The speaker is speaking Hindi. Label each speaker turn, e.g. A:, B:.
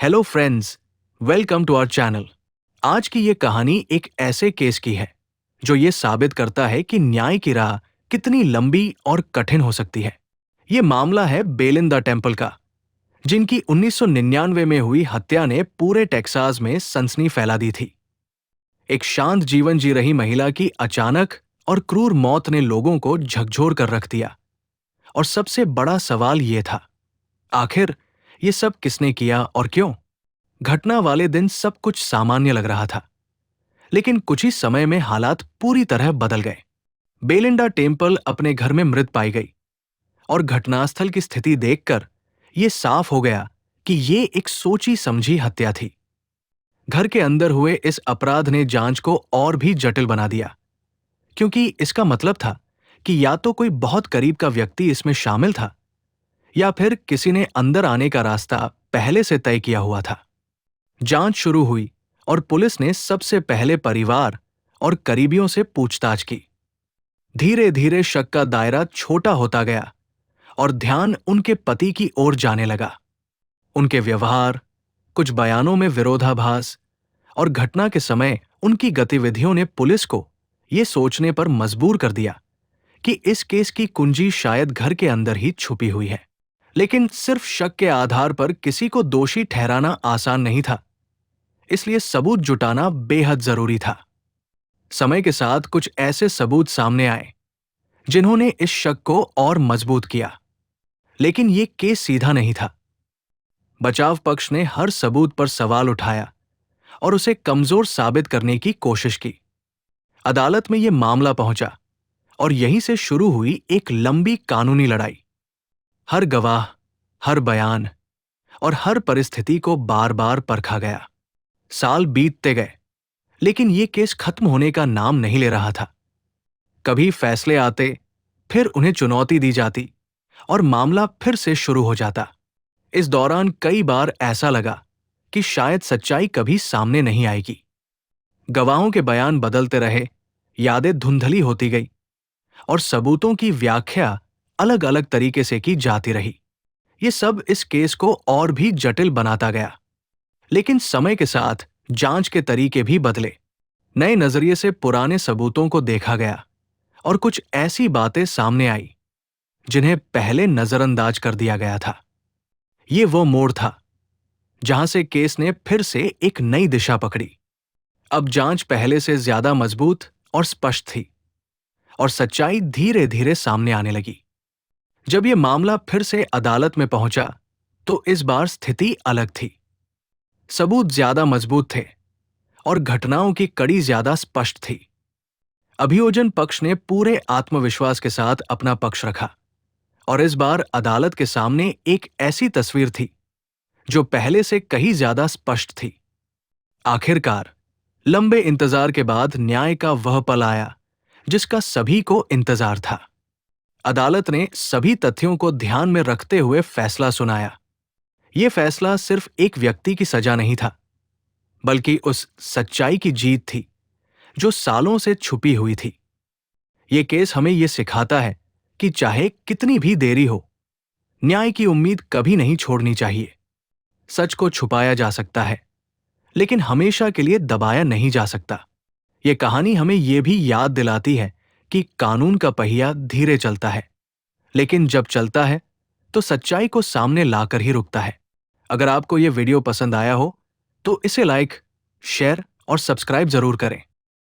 A: Hello friends, welcome to our channel. आज की ये कहानी एक ऐसे केस की है जो ये साबित करता है कि न्याय की राह कितनी लंबी और कठिन हो सकती है। ये मामला है बेलिंदा टेम्पल का, जिनकी 1999 में हुई हत्या ने पूरे टेक्सास में सनसनी फैला दी थी। एक शांत जीवन जी रही महिला की अचानक और क्रूर मौत ने लोगों को झकझोर कर रख दिया। और सबसे बड़ा सवाल ये था, आखिर ये सब किसने किया और क्यों? घटना वाले दिन सब कुछ सामान्य लग रहा था, लेकिन कुछ ही समय में हालात पूरी तरह बदल गए। बेलिंडा टेम्पल अपने घर में मृत पाई गई और घटनास्थल की स्थिति देखकर यह साफ हो गया कि ये एक सोची समझी हत्या थी। घर के अंदर हुए इस अपराध ने जांच को और भी जटिल बना दिया, क्योंकि इसका मतलब था कि या तो कोई बहुत करीब का व्यक्ति इसमें शामिल था या फिर किसी ने अंदर आने का रास्ता पहले से तय किया हुआ था। जांच शुरू हुई और पुलिस ने सबसे पहले परिवार और करीबियों से पूछताछ की। धीरे धीरे शक का दायरा छोटा होता गया और ध्यान उनके पति की ओर जाने लगा। उनके व्यवहार, कुछ बयानों में विरोधाभास और घटना के समय उनकी गतिविधियों ने पुलिस को यह सोचने पर मजबूर कर दिया कि इस केस की कुंजी शायद घर के अंदर ही छुपी हुई है। लेकिन सिर्फ शक के आधार पर किसी को दोषी ठहराना आसान नहीं था, इसलिए सबूत जुटाना बेहद जरूरी था। समय के साथ कुछ ऐसे सबूत सामने आए जिन्होंने इस शक को और मजबूत किया, लेकिन यह केस सीधा नहीं था। बचाव पक्ष ने हर सबूत पर सवाल उठाया और उसे कमजोर साबित करने की कोशिश की। अदालत में यह मामला पहुंचा और यहीं से शुरू हुई एक लंबी कानूनी लड़ाई। हर गवाह, हर बयान और हर परिस्थिति को बार बार परखा गया। साल बीतते गए, लेकिन यह केस खत्म होने का नाम नहीं ले रहा था। कभी फैसले आते, फिर उन्हें चुनौती दी जाती और मामला फिर से शुरू हो जाता। इस दौरान कई बार ऐसा लगा कि शायद सच्चाई कभी सामने नहीं आएगी। गवाहों के बयान बदलते रहे, यादें धुंधली होती गई और सबूतों की व्याख्या अलग अलग तरीके से की जाती रही। ये सब इस केस को और भी जटिल बनाता गया। लेकिन समय के साथ जांच के तरीके भी बदले। नए नजरिए से पुराने सबूतों को देखा गया और कुछ ऐसी बातें सामने आई जिन्हें पहले नजरअंदाज कर दिया गया था। ये वो मोड़ था जहां से केस ने फिर से एक नई दिशा पकड़ी। अब जांच पहले से ज्यादा मजबूत और स्पष्ट थी और सच्चाई धीरे धीरे सामने आने लगी। जब यह मामला फिर से अदालत में पहुंचा तो इस बार स्थिति अलग थी। सबूत ज्यादा मजबूत थे और घटनाओं की कड़ी ज्यादा स्पष्ट थी। अभियोजन पक्ष ने पूरे आत्मविश्वास के साथ अपना पक्ष रखा और इस बार अदालत के सामने एक ऐसी तस्वीर थी जो पहले से कहीं ज्यादा स्पष्ट थी। आखिरकार लंबे इंतजार के बाद न्याय का वह पल आया जिसका सभी को इंतजार था। अदालत ने सभी तथ्यों को ध्यान में रखते हुए फैसला सुनाया। यह फैसला सिर्फ एक व्यक्ति की सजा नहीं था, बल्कि उस सच्चाई की जीत थी जो सालों से छुपी हुई थी। यह केस हमें यह सिखाता है कि चाहे कितनी भी देरी हो, न्याय की उम्मीद कभी नहीं छोड़नी चाहिए। सच को छुपाया जा सकता है, लेकिन हमेशा के लिए दबाया नहीं जा सकता। यह कहानी हमें यह भी याद दिलाती है कि कानून का पहिया धीरे चलता है, लेकिन जब चलता है तो सच्चाई को सामने लाकर ही रुकता है। अगर आपको यह वीडियो पसंद आया हो तो इसे लाइक, शेयर और सब्सक्राइब जरूर करें।